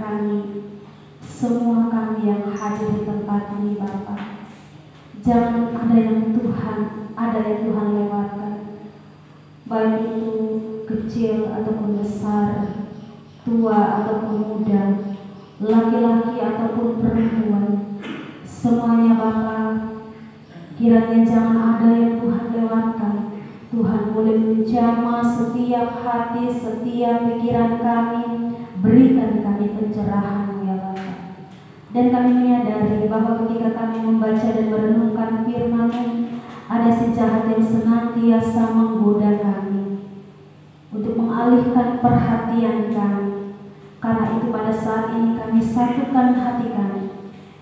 kami, semua kami yang hadir di tempat ini Bapa. Jangan ada yang Tuhan lewatkan, baik itu kecil ataupun besar, tua ataupun muda, laki-laki ataupun perempuan, semuanya Bapa. Kiranya jangan ada yang Tuhan lewatkan. Tuhan boleh menjamah setiap hati, setiap pikiran kami. Berikan kami pencerahan ya Bapa. Dan kami menyadari bahwa ketika kami membaca dan merenungkan firman-Mu, ada si jahat yang senantiasa menggoda kami untuk mengalihkan perhatian kami. Karena itu pada saat ini kami satukan hati kami.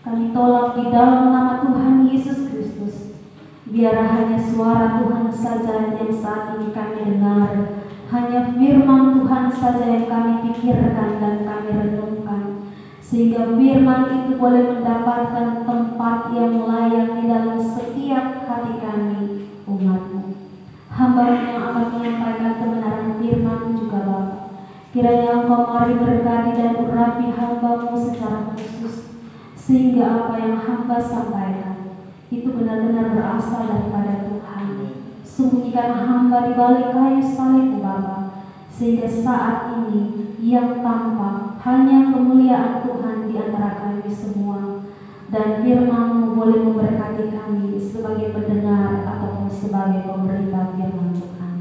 Kami tolak di dalam nama Tuhan Yesus Kristus. Biar hanya suara Tuhan saja yang saat ini kami dengar. Hanya firman Tuhan saja yang kami pikirkan dan kami renungkan. Sehingga firman itu boleh mendapatkan tempat yang layak di dalam setiap hati kami, umat-Mu. Hamba-Mu yang akan menyampaikan kebenaran firman juga Bapa. Kiranya Engkau mari berkati dan urapi hamba-Mu secara khusus. Sehingga apa yang hamba sampaikan itu benar-benar berasal daripada Tuhan. Sembunyikan hamba di balik kayu salib Bapa, sehingga saat ini yang tampak hanya kemuliaan Tuhan di antara kami semua. Dan firman-Mu boleh memberkati kami sebagai pendengar ataupun sebagai pemberita firman Tuhan.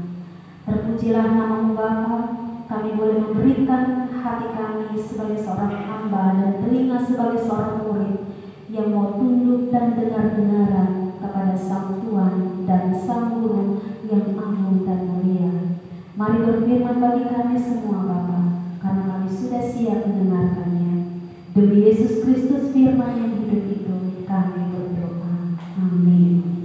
Terpujilah nama-Mu Bapa. Kami boleh memberikan hati kami sebagai seorang hamba dan telinga sebagai seorang murid yang mau tunduk dan dengar-dengaran kepada Sang Tuhan dan Sang Guru yang agung dan mulia. Mari berfirman bagi kami semua Bapa, karena kami sudah siap mendengarkannya. Demi Yesus Kristus firman yang hidup itu kami berdoa. Amin.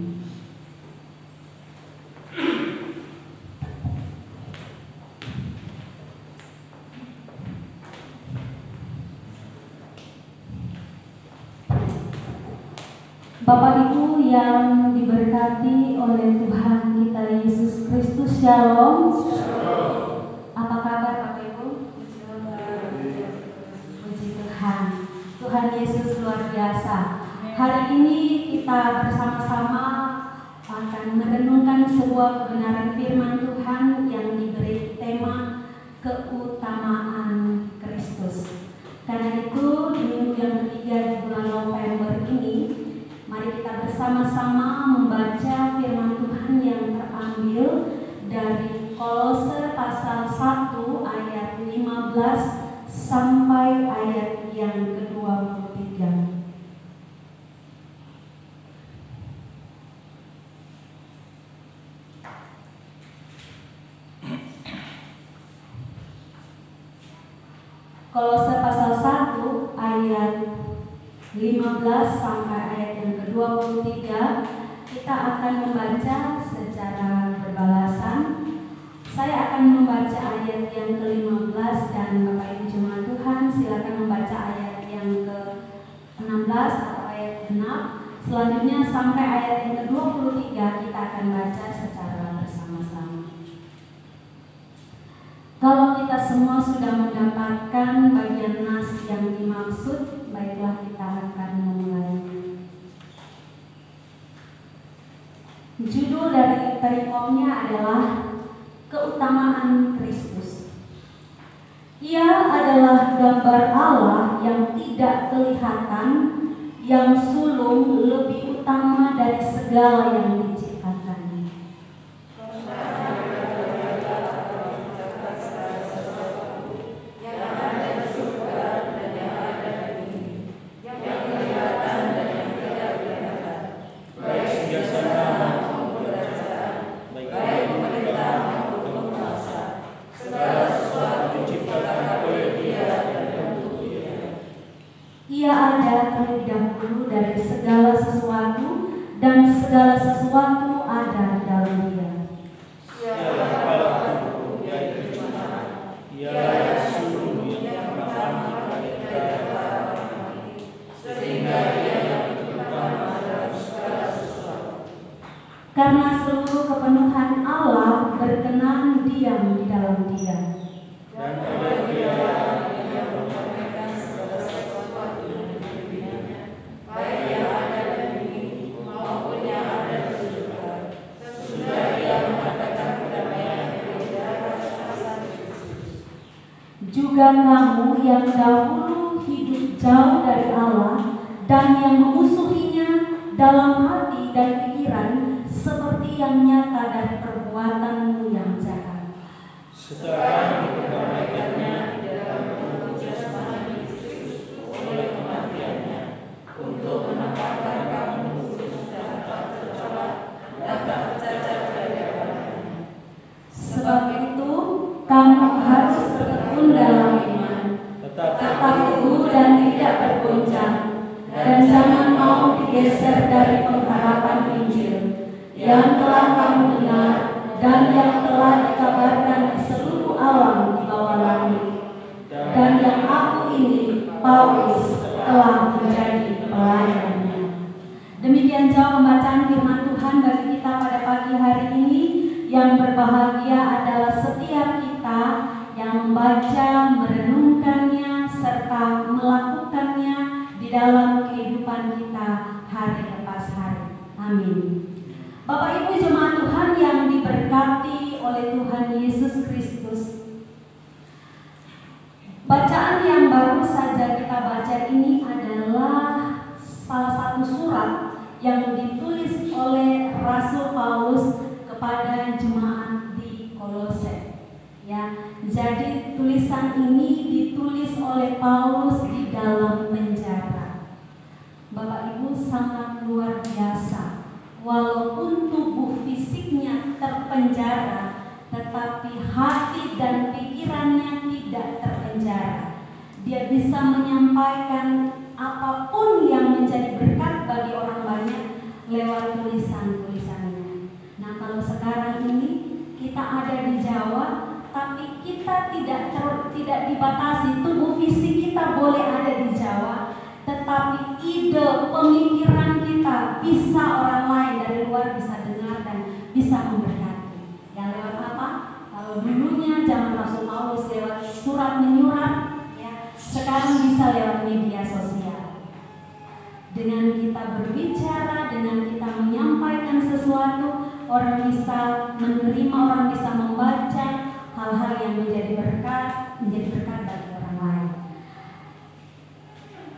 Bapak Ibu yang diberkati oleh Tuhan kita Yesus Kristus, Shalom. Apa kabar Bapak Ibu? Puji Tuhan. Tuhan Yesus luar biasa. Hari ini kita bersama-sama akan merenungkan sebuah kebenaran firman Tuhan yang diberi tema keutamaan Kristus. Karena itu di minggu yang ketiga di bulan November ini, mari kita bersama-sama membaca firman Tuhan yang terambil dari Kolose pasal 1 ayat 15 sampai ayat yang ke-23. Kolose pasal 1 ayat 15 sampai ayat yang ke-23, kita akan membaca secara berbalasan. Saya akan membaca ayat yang ke-15 dan Bapak Ibu Jemaat Tuhan silakan membaca ayat yang ke-16 atau ayat genap. Selanjutnya sampai ayat yang ke-23 kita akan baca secara bersama-sama. Kalau kita semua sudah mendapatkan bagian nas yang dimaksud, baiklah kita akan memulai. Judul dari perikopnya adalah keutamaan Kristus. Ia adalah gambar Allah yang tidak kelihatan, yang sulung lebih utama dari segala yang diciptakan. Ia ada terlebih dahulu dari segala sesuatu, dan segala sesuatu ada dalam Dia. Karena seluruh kepenuhan Allah berkenan diam di dalam Dia. Dan juga kamu yang dahulu hidup jauh dari Allah dan yang memusuhinya dalam hati dan pikiran, seperti yang nyata dari perbuatanmu yang jahat. Sekarang dikembalikannya dan memuja sama Kristus oleh kematiannya, untuk menempatkan kamu dapat tercela dan tak tercacat dari hadapannya. Sebab itu kamu harus tekun dalam iman, tetap teguh dan tidak bergoncang, dan jangan mau digeser dari pengharapan Injil yang telah kamu dengar dan yang telah dikabarkan di seluruh alam di bawah langit, dan yang aku ini, Paulus, telah menjadi pelayannya. Demikian jauh pembacaan firman Tuhan bagi kita pada pagi hari ini. Yang berbahagia adalah setiap kita yang membaca, merenungkannya, serta melakukannya di dalam kehidupan kita hari lepas hari. Amin. Bapak Ibu jemaat Tuhan yang diberkati oleh Tuhan Yesus Kristus, bacaan yang baru saja kita baca ini adalah salah satu surat yang ditulis oleh Rasul Paulus kepada jemaat di Kolose. Ya, jadi tulisan ini ditulis oleh Paulus di dalam penjara. Bapak Ibu, sangat luar biasa. Walaupun tubuh fisiknya terpenjara, tetapi hati dan pikirannya tidak terpenjara. Dia bisa menyampaikan apapun yang menjadi berkat bagi orang banyak lewat tulisan-tulisannya. Nah, kalau sekarang ini kita ada di Jawa, tapi kita tidak dibatasi. Tubuh fisik kita boleh ada di Jawa, tetapi ide, pemikiran kita bisa orang lain dari luar bisa dengar dan bisa memberkati. Yang lewat apa? Kalau dulunya zaman Rasul Paulus lewat surat menyurat, ya, sekarang bisa lewat media sosial. Dengan kita berbicara, dengan kita menyampaikan sesuatu, orang bisa menerima, orang bisa membaca hal-hal yang menjadi berkat bagi orang lain.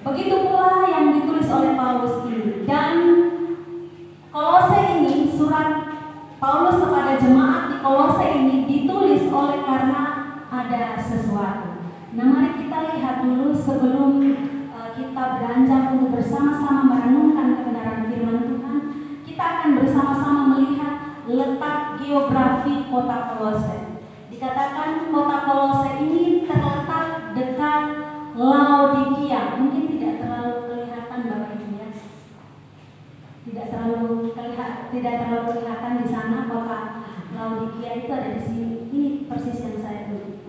Begitu pula yang ditulis oleh Paulus ini. Dan Kolose ini, surat Paulus kepada jemaat di Kolose ini ditulis oleh karena ada sesuatu. Nah, mari kita lihat dulu sebelum kita beranjak untuk bersama-sama merenungkan kebenaran firman Tuhan. Kita akan bersama-sama melihat letak geografi kota Kolose. Dikatakan kota Kolose ini terletak dekat Laodikia. Mungkin tidak terlalu kelihatan Bapak Ibu ya. Tidak terlalu kelihatan di sana kota Laodikia itu ada di sini. Ini persis yang saya tulis.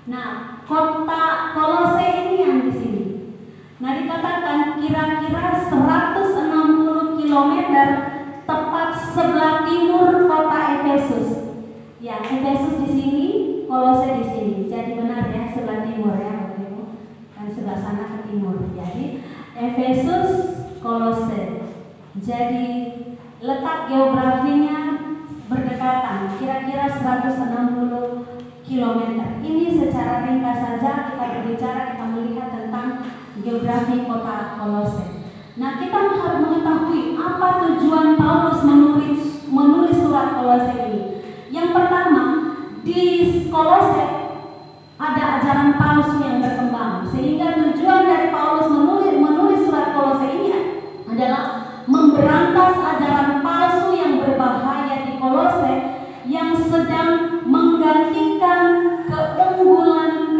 Nah, kota Kolose ini yang di sini. Nah, dikatakan kira-kira 160 km tepat sebelah timur kota Efesus. Ya, Efesus di sini, Kolose di sini. Jadi benar ya, sebelah timur ya, Bapak Ibu. Kan sebelah sana ke timur. Jadi Efesus, Kolose. Jadi letak geografinya berdekatan, kira-kira 160 km. Ini secara ringkas saja kita berbicara, kita melihat tentang geografi kota Kolose. Nah, kita harus mengetahui apa tujuan Paulus menulis surat Kolose ini. Yang pertama, di Kolose ada ajaran palsu yang berkembang, sehingga tujuan dari Paulus menulis surat Kolose ini adalah memberantas ajaran palsu yang berbahaya di Kolose yang sedang menggantikan keunggulan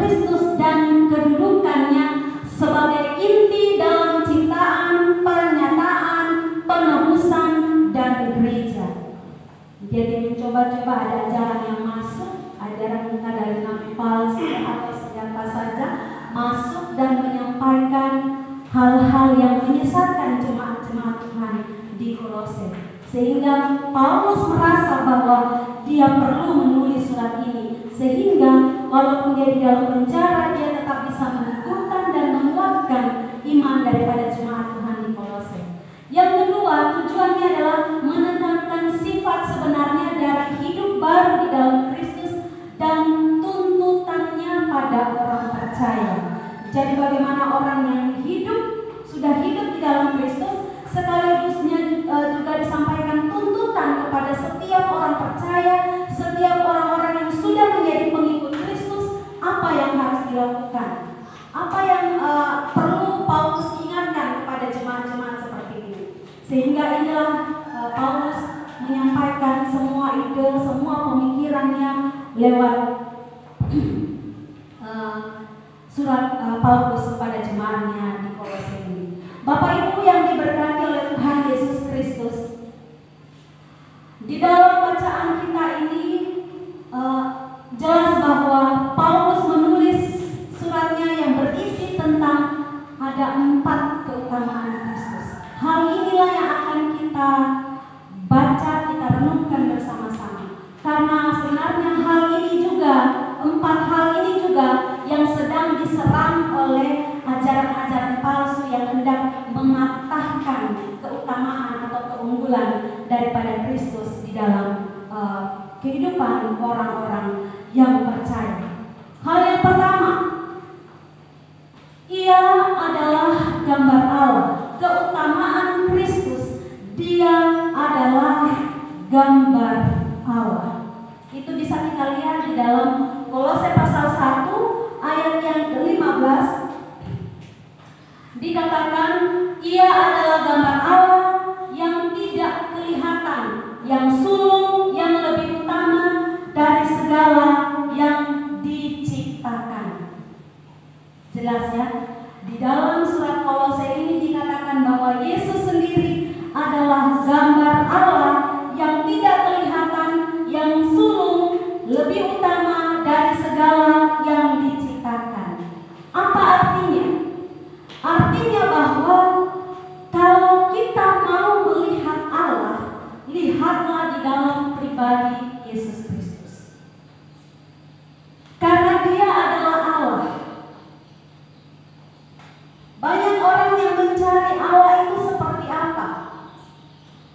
Kristus dan kedudukannya sebagai inti dalam ciptaan, pernyataan, penebusan dan gereja. Jadi mencoba-coba ada ajaran yang masuk, ajaran dari nabi palsu atau siapa saja masuk dan menyampaikan hal-hal yang menyesatkan jemaat-jemaat Tuhan di Kolose. Sehingga Paulus merasa bahwa dia perlu menulis surat ini, sehingga walaupun dia di dalam penjara, dia tetap bisa meneguhkan dan menguatkan iman daripada jemaat Tuhan di Kolose. Yang kedua, tujuannya adalah menekankan sifat sebenarnya dari hidup baru di dalam Kristus Jadi bagaimana orang yang sudah hidup di dalam Kristus, sekaligusnya juga disampaikan tuntutan kepada setiap orang percaya, setiap orang-orang yang sudah menjadi pengikut Kristus, apa yang harus dilakukan, apa yang perlu Paulus ingatkan kepada jemaat-jemaat seperti ini. Sehingga inilah Paulus menyampaikan semua ide, semua pemikirannya lewat surat Paulus kepada jemaatnya di Kolose ini. Bapak Ibu yang diberkati oleh Tuhan Yesus Kristus, di dalam bacaan kita ini jelas bahwa Paulus menulis suratnya yang berisi tentang ada 4 keutamaan Kristus. Hal inilah yang akan kita baca, kita renungkan bersama-sama. Karena sebenarnya hal ini juga, 4 hal ini juga yang sedang diserang oleh ajaran-ajaran palsu yang hendak mematahkan keutamaan atau keunggulan daripada Kristus di dalam kehidupan orang-orang yang percaya. Hal yang pertama, Ia adalah gambar Allah. Keutamaan Kristus, Dia adalah gambar Allah. Itu bisa kita lihat di dalam Kolose pasal 1 ayat yang ke-15. Dikatakan Ia adalah gambar Allah yang tidak kelihatan, yang sulung, yang lebih utama dari segala yang diciptakan. Jelas ya, di dalam surat Kolose ini dikatakan bahwa Yesus sendiri adalah gambar Allah yang tidak kelihatan, yang sulung, lebih utama dari segala yang diciptakan. Apa artinya? Artinya bahwa kalau kita mau melihat Allah, lihatlah di dalam pribadi Yesus Kristus. Karena Dia adalah Allah. Banyak orang yang mencari Allah itu seperti apa?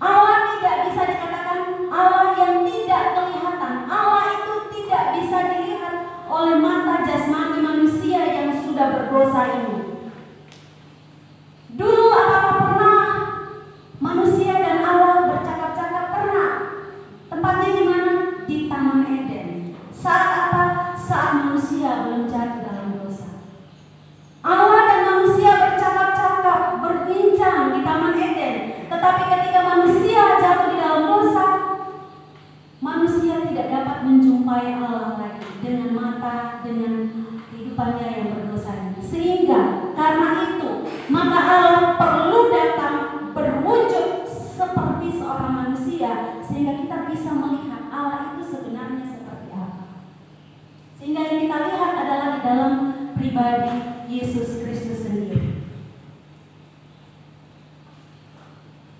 Allah tidak bisa dikatakan Allah yang tidak kelihatan. Allah itu tidak bisa dilihat oleh mata jasmani manusia yang sudah berdosa ini. Dulu apakah pernah manusia dan Allah bercakap-cakap? Pernah. Tempatnya di mana? Di Taman Eden. Saat apa? Saat manusia belum jatuh dalam dosa. Allah dan manusia bercakap-cakap, berbincang di Taman Eden. Tetapi ketika manusia jatuh di dalam dosa, manusia tidak dapat menjumpai Allah lagi dengan mata, dengan kehidupannya yang berdosa ini. Sehingga karena itu, maka Allah perlu datang berwujud seperti seorang manusia, sehingga kita bisa melihat Allah itu sebenarnya seperti apa. Sehingga yang kita lihat adalah di dalam pribadi Yesus Kristus sendiri.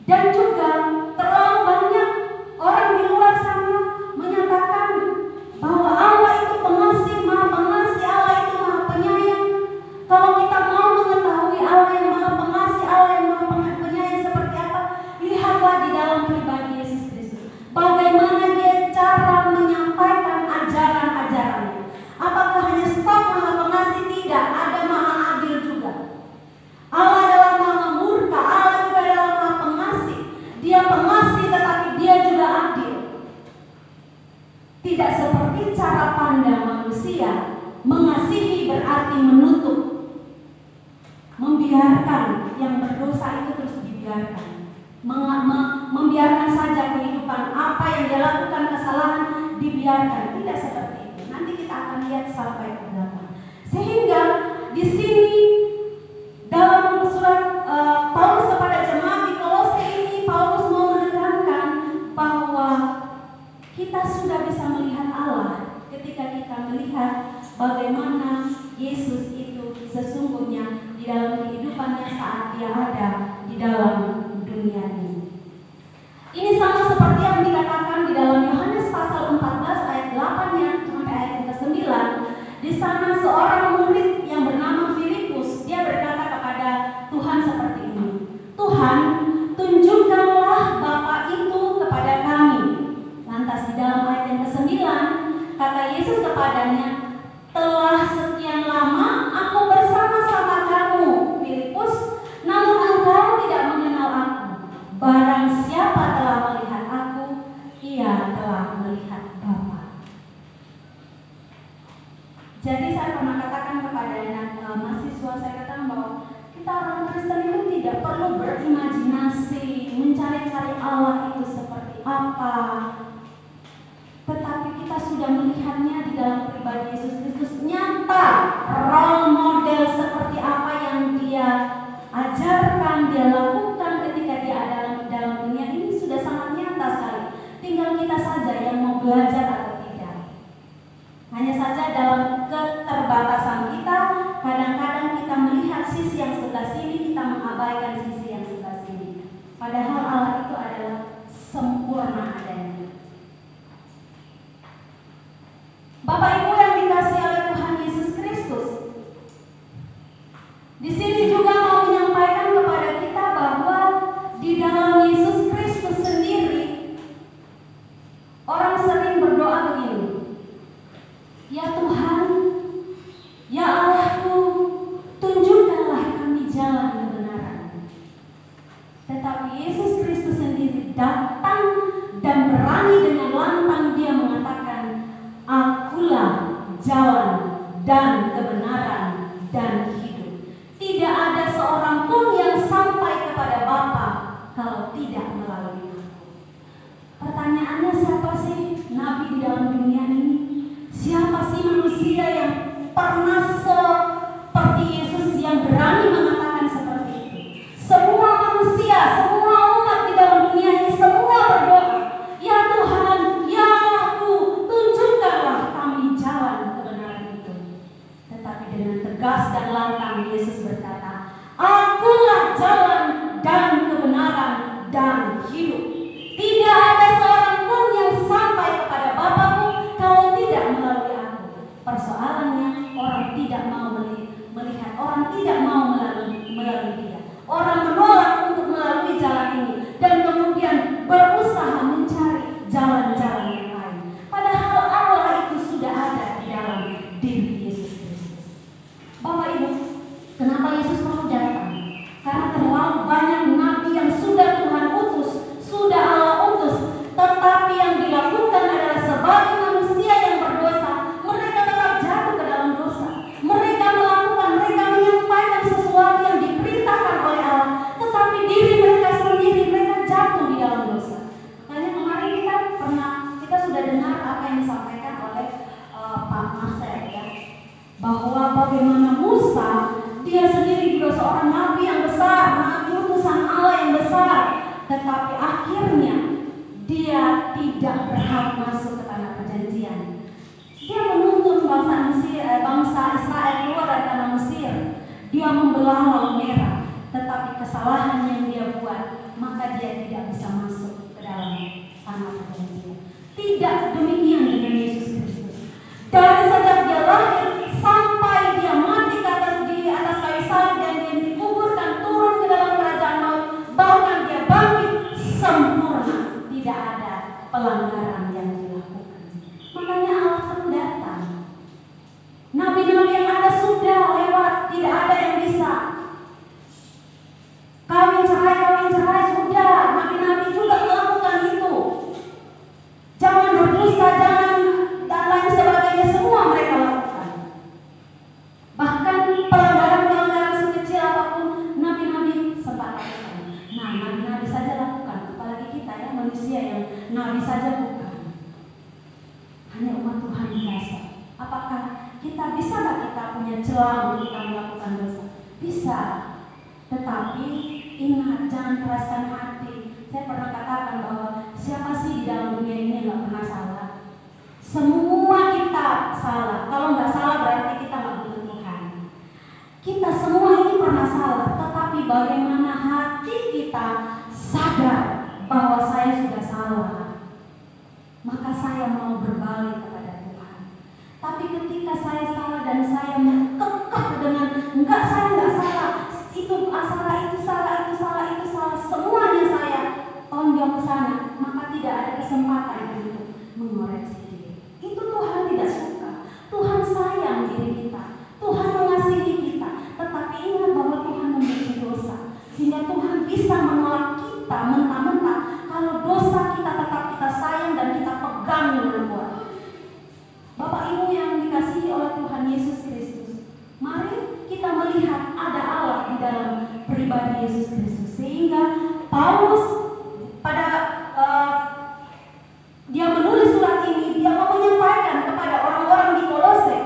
Dan juga terlalu banyak orang di luar sana menyatakan bahwa Allah itu pengasih, Maha Pengasih, Allah itu Maha Penyayang. Kalau kita mau mengetahui Allah yang Maha Pengasih, Allah yang Maha Penyayang seperti apa, lihatlah di dalam pribadi Yesus Kristus. Bagaimana Dia cara menyampaikan ajaran-ajarannya. Apakah hanya stop Maha Pengasih? Tidak, ada Maha Adil juga. Allah adalah Maha Murka, Allah juga adalah Maha Pengasih. Dia pengasih tetapi Dia juga adil. Tidak seperti cara pandang manusia. Mengasihi berarti menutup, membiarkan yang berdosa itu terus dibiarkan, membiarkan saja kehidupan apa yang dia lakukan kesalahan dibiarkan. Tidak seperti itu. Nanti kita akan lihat sampai ke belakang. Sehingga di sini dalam surat Paulus kepada jemaat di Kolose ini, Paulus mau menekankan bahwa kita sudah bisa melihat Allah ketika kita melihat bagaimana Yesus itu sesungguhnya di dalam kehidupannya saat Dia ada di dalam dunia ini. Ini sama seperti yang dikatakan di dalam Yohanes pasal 14 ayat 8-nya sampai ayat yang ke-9. Di sana seorang murid yang bernama Filipus, dia berkata kepada Tuhan seperti ini, Tuhan, tunjukkanlah Bapa itu kepada kami. Lantas di dalam ayat yang ke-9 kata Yesus kepadanya, telah sekian lama aku bersama-sama Jadi saya pernah katakan kepada mahasiswa, saya katakan bahwa kita orang Kristen itu tidak perlu berimajinasi mencari-cari Allah itu seperti apa, tetapi kita sudah melihatnya di dalam pribadi Yesus Kristus nyata, role model seperti apa yang dia ajarkan, dia lakukan ketika dia ada dalam dunia ini sudah sangat nyata sekali. Tinggal kita saja yang mau belajar atau tidak. Hanya saja dalam keterbatasan kita, kadang-kadang kita melihat sisi yang sebelah sini, kita mengabaikan sisi yang sebelah sini. Padahal Allah itu adalah sempurna adanya. Bapak Ibu yang dikasihi oleh Tuhan Yesus Kristus, di sini juga mau menyampaikan kepada kita bahwa di dalam Yesus Kristus sendiri, orang sering berdoa begini, ya Tuhan, ya Allahku, tunjukkanlah kami jalan kebenaran. Tetapi Yesus Kristus sendiri datang dan berani dengan lantang dia mengatakan, Akulah jalan dan kebenaran dan hidup. Tidak ada seorang pun yang sampai kepada Bapa kalau tidak melalui aku. Pertanyaannya, siapa sih nabi di dalam dunia ini? Siapa sih manusia yang pernah seperti Yesus yang berani mengatakan seperti itu? Semua manusia, semua umat di dalam dunia ini semua berdoa, ya Tuhan, ya Allahku, tunjukkanlah kami jalan kebenaran itu. Tetapi dengan tegas dan lantang Yesus berkata, Akulah jalan dan kebenaran dan hidup. Tidak ada seorang pun yang sampai kepada Bapa-Ku kalau tidak melalui aku. Persoalannya orang tidak mau melihat, orang tidak mau melalui dia. Orang menolak untuk melalui jalan ini dan kemudian berusaha mencari jalan-jalan yang lain. Padahal Allah itu sudah ada di dalam diri Yesus Kristus. Bapak Ibu, kenapa Yesus mau datang? Karena terlalu banyak nabi yang sudah Tuhan utus, sudah Allah utus, tetapi yang dilakukan adalah sebagai manusia yang berdosa, mereka tetap jatuh ke dalam dosa. Mereka menyampaikan sesuatu yang diperintahkan oleh Allah, tetapi diri mereka sendiri, mereka jatuh di dalam dosa. Makanya kemarin kita sudah dengar apa yang disampaikan oleh Pak Marcel, ya, bahwa bagaimana Musa, dia sendiri juga seorang nabi yang besar, nabi utusan Allah yang besar, tetapi akhirnya dia tidak berhak masuk ke tanah perjanjian. Dia menuntun bangsa Israel keluar dari tanah Mesir. Dia membelah Laut Merah, tetapi kesalahan yang dia buat, maka dia tidak bisa masuk ke dalam tanah perjanjian. Tidak demikian dengan Yesus Kristus. Dari sejak dia lahir sampai dia mati di atas kayu salib dan dia dikuburkan turun ke dalam kerajaan maut, bahkan dia bangkit sempurna, tidak ada pelanggaran yang dilakukan. Makanya Allah perlu datang. Nabi-nabi yang ada sudah lewat, tidak ada yang bisa. Kawin cerai sudah, nabi-nabi juga melakukan itu. Jangan berdusta, jangan dan lain sebagainya, semua mereka lakukan. Bahkan pelanggaran-pelanggaran sekecil apapun nabi-nabi sempat lakukan. Nah, nabi-nabi saja lakukan, apalagi kita ya manusia yang nabi saja bukan. Hanya umat Tuhan biasa. Apakah kita bisa kita punya celah untuk kita melakukan dosa? Bisa. Tetapi ingat, jangan keraskan hati. Saya pernah katakan bahwa siapa sih di dalam dunia ini yang gak pernah salah? Semua kita salah. Kalau nggak salah berarti kita nggak butuh Tuhan. Kita semua ini pernah salah, tetapi bagaimana hati kita sadar bahwa saya sudah salah, maka saya mau berbalik kepada Tuhan. Tapi ketika saya salah dan saya kekeh dengan enggak, saya nggak salah, itu salah, itu salah, itu salah, itu salah, semuanya saya tonjok ke sana, maka tidak ada kesempatan untuk mengoreksi diri. Itu Tuhan tidak suka. Tuhan sayang diri kita, Tuhan mengasihi kita, tetapi ingat bahwa Tuhan membenci dosa, sehingga Tuhan bisa menolak kita mentah-mentah kalau dosa kita tetap kita sayang dan kita pegang dengan kuat. Bapak Ibu yang dikasihi oleh Tuhan Yesus bagi Yesus Kristus. Sehingga Paulus pada dia menulis surat ini, dia mau menyampaikan kepada orang-orang di Kolose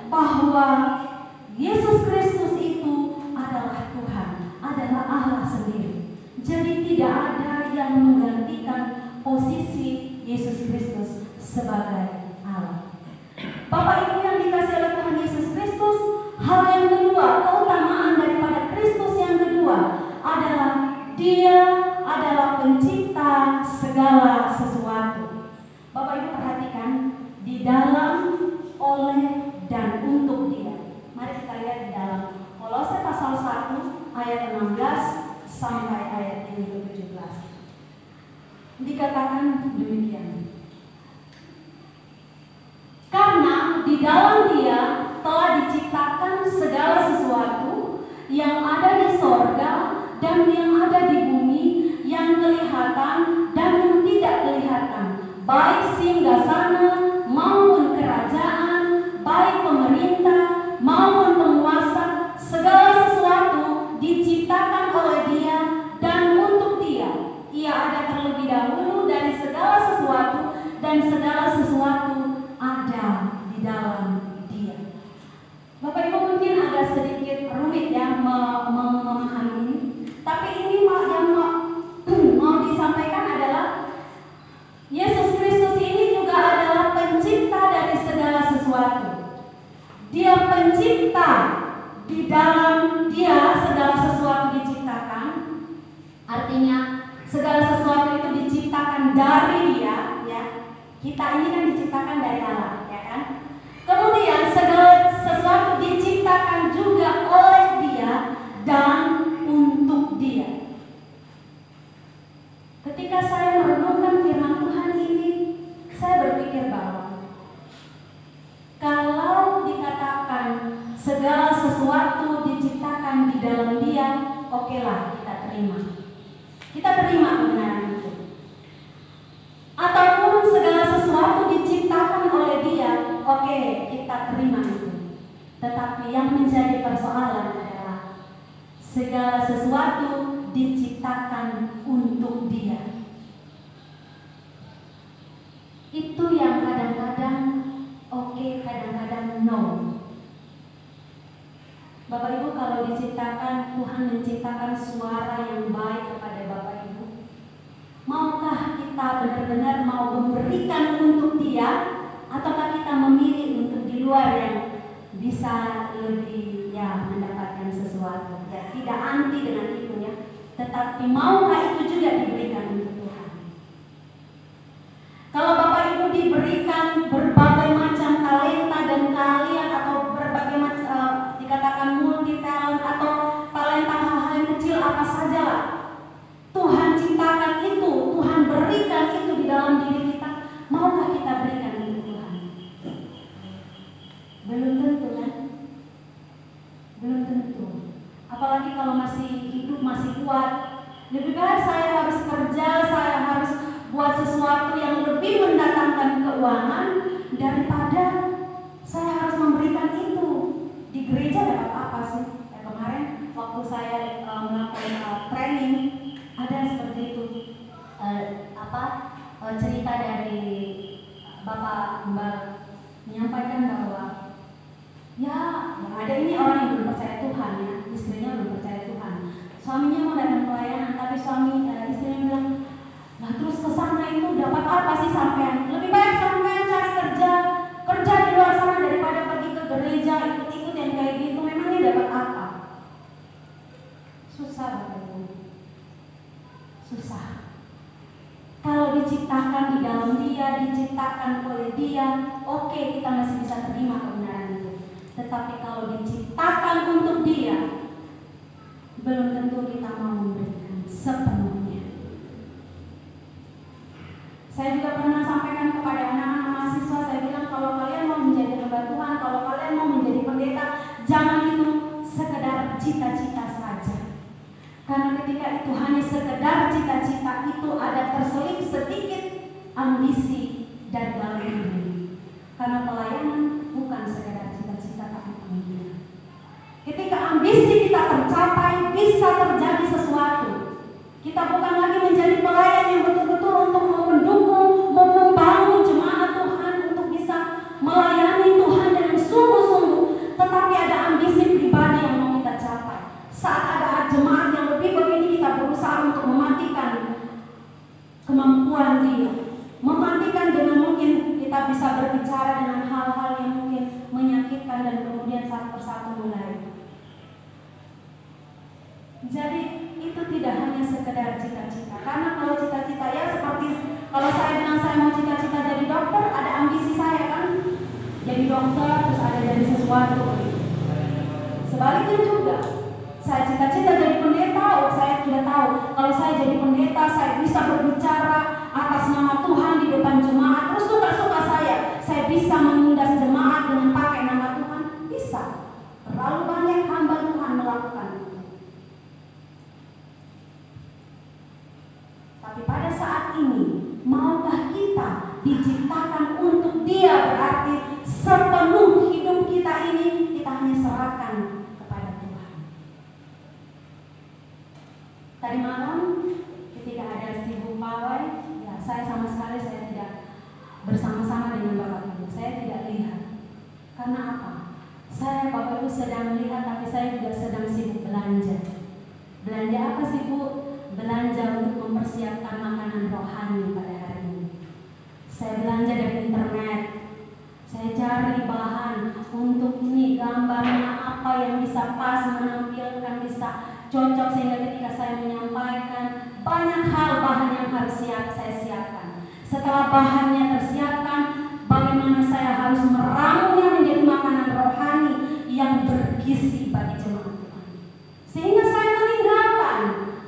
bahwa Yesus Kristus itu adalah Tuhan, adalah Allah sendiri. Jadi tidak ada yang menggantikan posisi Yesus Kristus sebagai Allah. Bapak Ibu yang dikasihi oleh Tuhan Yesus Kristus, hal yang kedua, keutamaan daripada Kristus yang kedua adalah Dia adalah pencipta segala sesuatu. Bapak Ibu perhatikan, di dalam, oleh, dan untuk Dia. Mari kita lihat di dalam Kolose pasal 1 ayat 16 sampai ayat yang ke-17. Dikatakan demikian. Karena di dalam Dia telah diciptakan segala sesuatu yang ada di sorga dan yang ada di bumi, yang kelihatan dan yang tidak kelihatan, baik singgasana maupun kerajaan, baik pemerintah maupun penguasa. Segala sesuatu diciptakan oleh Dia dan untuk Dia. Ia ada terlebih dahulu dari segala sesuatu, dan segala sesuatu ada di dalam Dia. Bapak Ibu mungkin agak sedikit rumit ya memahami ini, tapi ini yang mau disampaikan adalah Yesus Kristus ini juga adalah pencipta dari segala sesuatu. Dia pencipta, di dalam Dia segala sesuatu diciptakan. Artinya segala sesuatu itu diciptakan dari Dia, ya. Kita ini kan diciptakan dari Allah, ya kan? Kemudian segala sesuatu diciptakan juga oleh Dia dan untuk Dia. Ketika saya merenungkan firman Tuhan ini, saya berpikir bahwa kalau dikatakan segala sesuatu diciptakan di dalam Dia, okelah kita terima. Kita terima kebenaran itu. Ataupun segala sesuatu diciptakan oleh Dia, oke, kita terima itu. Tetapi yang menjadi persoalan adalah segala sesuatu diciptakan untuk Dia. Itu yang kadang-kadang oke, kadang-kadang no. Bapak Ibu, kalau diciptakan, Tuhan menciptakan suara yang baik kepada Bapak Ibu, maukah kita benar-benar mau memberikan untuk Dia, ataukah kita memilih untuk di luar yang bisa lebih ya mendapatkan sesuatu? Ya, tidak anti dengan itu ya, tetapi maukah itu juga diberikan untuk Tuhan? Kalau Bapak Ibu diberikan berbagai macam talenta dan keahlian, atau berbagai macam dikatakan multi talent atau talenta hal-hal yang kecil apa saja lah, Tuhan ciptakan itu, Tuhan berikan itu di dalam diri kita, maukah kita berikan itu Tuhan? Belum tentu kan? Belum tentu. Apalagi kalau masih hidup, masih kuat. Lebih baik saya harus kerja, saya harus buat sesuatu yang lebih mendatangkan keuangan daripada saya harus memberikan itu. Di gereja dapat apa sih? Kemarin waktu saya melakukan training, ada seperti itu. Cerita dari Bapak Mbak menyampaikan bahwa ya ada ini orang yang belum percaya Tuhan ya, istrinya belum percaya Tuhan. Suaminya mau datang pelayanan, tapi istrinya bilang, nah terus kesana itu dapat apa sih sampean? Lebih baik sampean cari kerja di luar sana daripada pergi ke gereja ikut-ikut yang kayak gitu. Memangnya dapat apa? Susah Bapak Ibu, susah. Kalau diciptakan di dalam Dia, diciptakan oleh Dia, oke, kita masih bisa terima kebenaran itu. Tetapi kalau diciptakan untuk Dia, belum tentu kita mau memberikan sepenuhnya. Saya juga pernah sampaikan kepada anak-anak mahasiswa, saya bilang kalau kalian mau menjadi hamba Tuhan, kalau kalian mau menjadi pendeta, jangan itu sekedar cita-cita saja. Karena ketika itu hanya sekedar cita-cita, itu ada terselip sedikit ambisi dari dalam diri. Karena pelayanan bukan sekedar cita-cita, tapi panggilan. Ketika ambisi kita tercapai, bisa terjadi sesuatu satu persatu mulai. Jadi itu tidak hanya sekedar cita-cita. Karena kalau cita-cita ya seperti kalau saya bilang saya mau cita-cita jadi dokter, ada ambisi saya kan. Jadi dokter terus ada jadi sesuatu. Sebaliknya juga, saya cita-cita jadi pendeta, saya sudah tahu kalau saya jadi pendeta saya bisa berbicara atas nama Tuhan di depan jemaat. Terus suka-suka saya bisa mengundas jemaat dengan pakai nama Tuhan, bisa. Terlalu banyak hamba Tuhan melakukan itu. Tapi pada saat ini, maukah kita diciptakan untuk Dia? Berarti sepenuh hidup kita ini kita hanya serahkan kepada Tuhan. Tadi malam ketika ada sibuk pawai, ya saya sama sekali saya tidak bersama-sama dengan Bapak Ibu. Saya tidak lihat. Karena apa? Saya Bapak Ibu sedang melihat, tapi saya juga sedang sibuk belanja. Belanja apa sih Bu? Belanja untuk mempersiapkan makanan rohani pada hari ini. Saya belanja dari internet. Saya cari bahan untuk ini, gambarnya apa yang bisa pas menampilkan, bisa cocok sehingga ketika saya menyampaikan banyak hal bahan yang harus saya siapkan. Setelah bahannya tersiapkan, bagaimana saya harus meramunya menjadi makanan rohani yang bergizi bagi jemaat Tuhan. Sehingga saya meninggalkan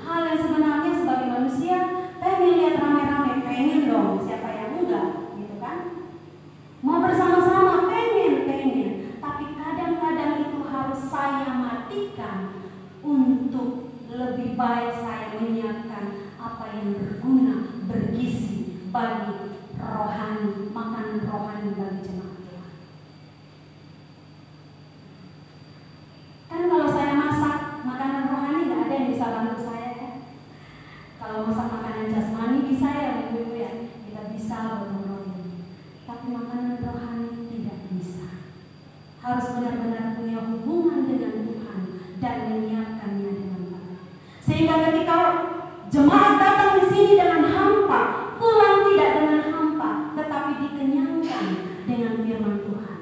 hal yang sebenarnya sebagai manusia pengen lihat rame-rame, pengen dong, siapa yang enggak, gitu kan? Mau bersama-sama, pengen. Tapi kadang-kadang itu harus saya matikan untuk lebih baik saya menyiapkan apa yang berguna, bergizi bagi rohani, makanan rohani bagi jemaat Tuhan. Kan kalau saya masak makanan rohani nggak ada yang bisa bantu saya kan? Kalau masak makanan jasmani bisa ya Ibu ya, kita bisa gotong-royong. Tapi makanan rohani tidak bisa. Harus benar-benar punya hubungan dengan Tuhan dan menyiapkannya dengan baik. Sehingga ketika jemaat datang di sini dengan hampa, pulang tidak dengan hampa, tetapi dikenyangkan dengan firman Tuhan.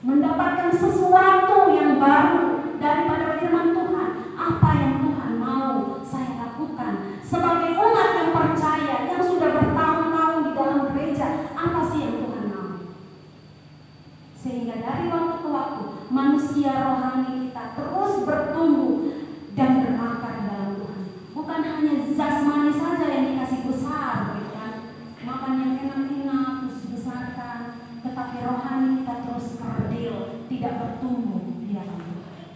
Mendapatkan sesuatu yang baru daripada firman Tuhan. Apa yang Tuhan mau saya lakukan sebagai umat yang percaya, yang sudah bertahun-tahun di dalam gereja, apa sih yang Tuhan mau? Sehingga dari waktu ke waktu manusia rohani kita terus bertumbuh dan berakar dalam Tuhan. Bukan hanya jasmani saja yang dikasih besar, gitu kan? Makan yang enak-enak terus dibesarkan, tetapi rohani kita terus kerdil, tidak bertumbuh di dalam Tuhan.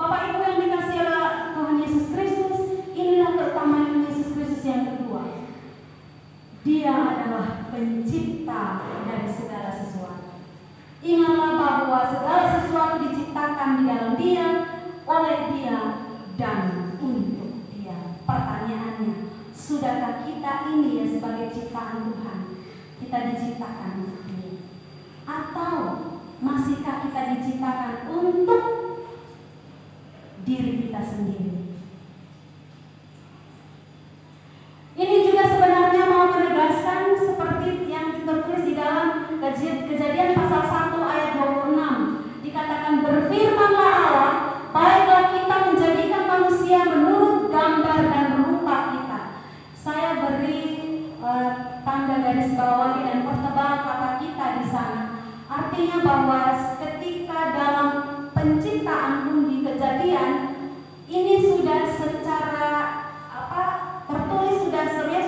Bapak Ibu yang dikasihi oleh Tuhan Yesus Kristus, inilah keutamaan Yesus Kristus yang kedua. Dia adalah pencipta dari segala sesuatu. Ingatlah bahwa segala sesuatu diciptakan di dalam Dia, oleh Dia, dan untuk Dia. Pertanyaannya, sudahkah kita ini ya sebagai ciptaan Tuhan, kita diciptakan untuk Dia? Atau masihkah kita diciptakan untuk diri kita sendiri? Ini juga sebenarnya mau menegaskan seperti yang tertulis di dalam Kejadian pasal 1 ayat 26. Dikatakan, berfirmanlah Allah, baiklah kita menjadikan manusia menurut gambar dan rupa kita. Saya beri tanda garis bawahi dan pertebal kata kita di sana. Artinya bahwa ketika dalam penciptaan pun di Kejadian ini sudah secara tertulis,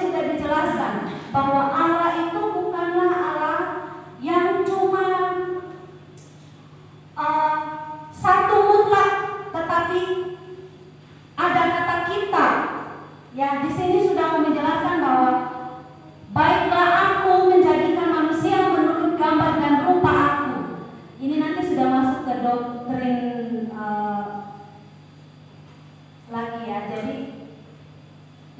sudah dijelaskan bahwa Allah itu bukanlah Allah yang cuma satu mutlak, tetapi ada kata kita. Ya, di sini sudah menjelaskan bahwa baiklah aku menjadikan manusia menurut gambar dan rupa aku. Ini nanti sudah masuk ke doktrin lagi ya. Jadi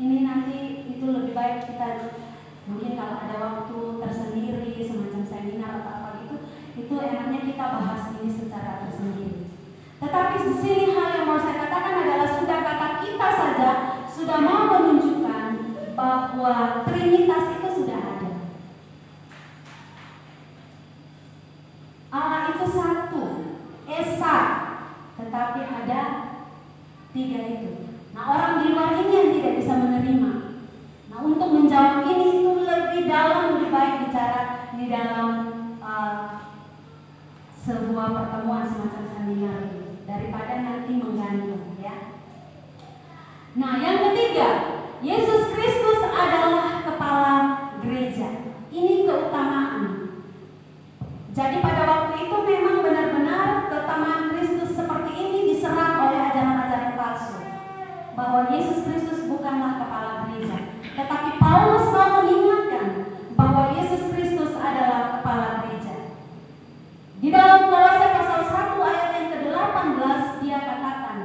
ini nanti itu lebih baik kita mungkin kalau ada waktu tersendiri semacam seminar atau apa gitu, itu enaknya kita bahas ini secara tersendiri. Tetapi di sini hal yang mau saya katakan adalah sudah kata kita saja sudah mau menunjukkan bahwa Trinitas itu sudah ada. Allah itu satu. Tiga itu. Nah, orang di luar ini yang tidak bisa menerima. Nah, untuk menjawab ini itu lebih dalam, lebih baik bicara di dalam sebuah pertemuan semacam seminar ini daripada nanti menggantung, ya. Nah, yang ketiga, Yesus Kristus adalah kepala gereja. Ini keutamaan. Jadi pada waktu itu memang benar-benar keutamaan Kristus seperti ini diserang oleh ajaran-ajaran palsu, bahwa Yesus Kristus bukanlah kepala gereja. Tetapi Paulus mau mengingatkan bahwa Yesus Kristus adalah kepala gereja. Di dalam Kolose pasal 1 ayat yang ke-18 dia katakan,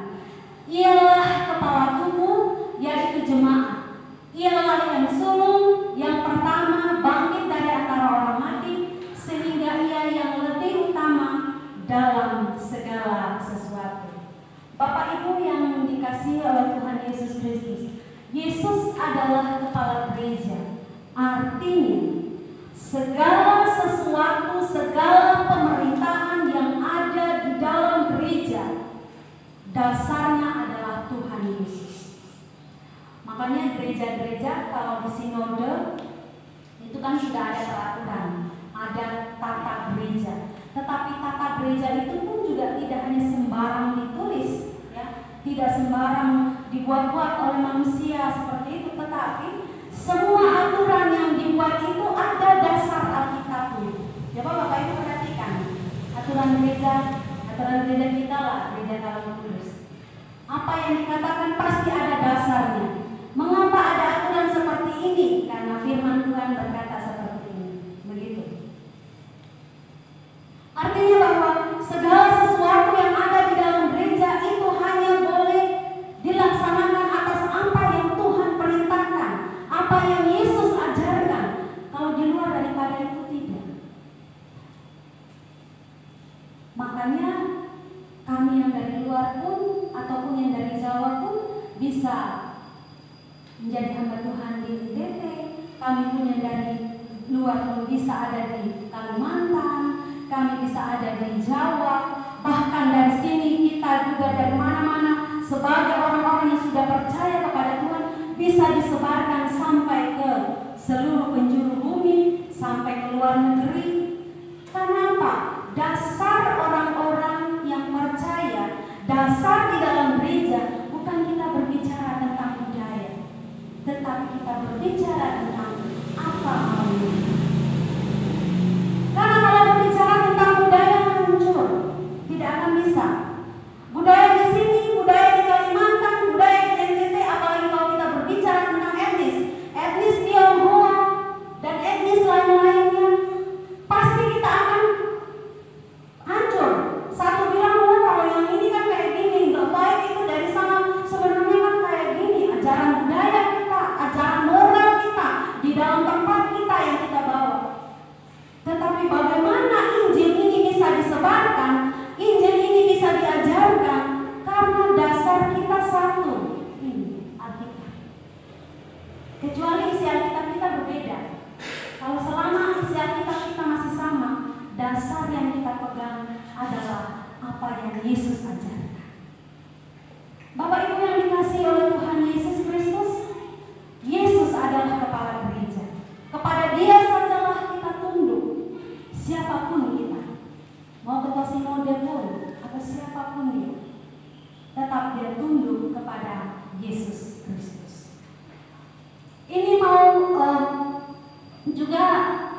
ialah kepala tubuh, yaitu jemaat. Ialah yang sulung, yang pertama bangkit dari antara orang mati, sehingga ia yang lebih utama dalam segala sesuatu. Bapak Ibu yang dikasihi oleh Tuhan Yesus Kristus, Yesus adalah kepala gereja. Artinya segala sesuatu, segala pemerintahan yang ada di dalam gereja dasarnya adalah Tuhan Yesus. Makanya gereja-gereja kalau di sinode itu kan sudah ada peraturan, ada tata gereja. Tetapi tata gereja itu pun juga tidak hanya sembarang ditulis, ya, tidak sembarang dibuat-buat oleh manusia seperti itu, tetapi semua aturan yang dibuat itu ada dasar Alkitabnya. Coba Bapak Ibu perhatikan aturan gereja kita lah, gereja Dalam Kudus. Apa yang dikatakan pasti ada dasarnya. Mengapa ada aturan seperti ini? Karena firman Tuhan berkata seperti ini. Begitu. Artinya bahwa segala sesuatu yang ada di dalam gereja itu hanya boleh dilaksanakan atas apa yang Tuhan perintahkan, apa yang Yesus ajarkan. Kalau di luar daripada itu tidak. Makanya kami yang dari luar pun ataupun yang dari Jawa pun bisa menjadi hamba Tuhan di NTT. Kami pun yang dari luar pun bisa ada di Kalimantan, kami bisa ada di Jawa, bahkan dari sini kita juga dari mana-mana sebagai orang-orang yang sudah percaya kepada Tuhan bisa disebarkan sampai ke seluruh penjuru bumi, sampai ke luar negeri. Karena apa? Dasar orang-orang yang percaya, dasar di dalam gereja bukan kita berbicara tentang budaya, tetapi kita berbicara tentang apa maunya. Karena kalau berbicara tentang budaya hancur, tidak akan bisa. Budaya di sini, budaya di Kalimantan, budaya di NTT, apalagi kalau kita berbicara tentang etnis Tionghoa dan etnis lain-lainnya, pasti kita akan hancur. Satu bilang, oh kalau yang ini kan kayak gini, nggak baik itu dari sana. Sebenarnya kan kayak gini, ajaran budaya kita, ajaran moral kita di dalam tempat kita yang kita bawa. Tetapi bagaimana Injil ini bisa disebarkan, Injil ini bisa diajarkan, karena dasar kita satu, ini Alkitab. Kecuali isi Alkitab kita berbeda. Kalau selama isi Alkitab kita masih sama, dasar yang kita pegang adalah apa yang Yesus ajarkan. Bapak Ibu yang dikasihi oleh Tuhan Yesus Kristus, Yesus adalah kepala gereja. Kepada Dia sajalah kita tunduk. Siapapun kita, mau ketua sinode pun atau siapapun dia, tetap dia tunduk kepada Yesus Kristus. Ini juga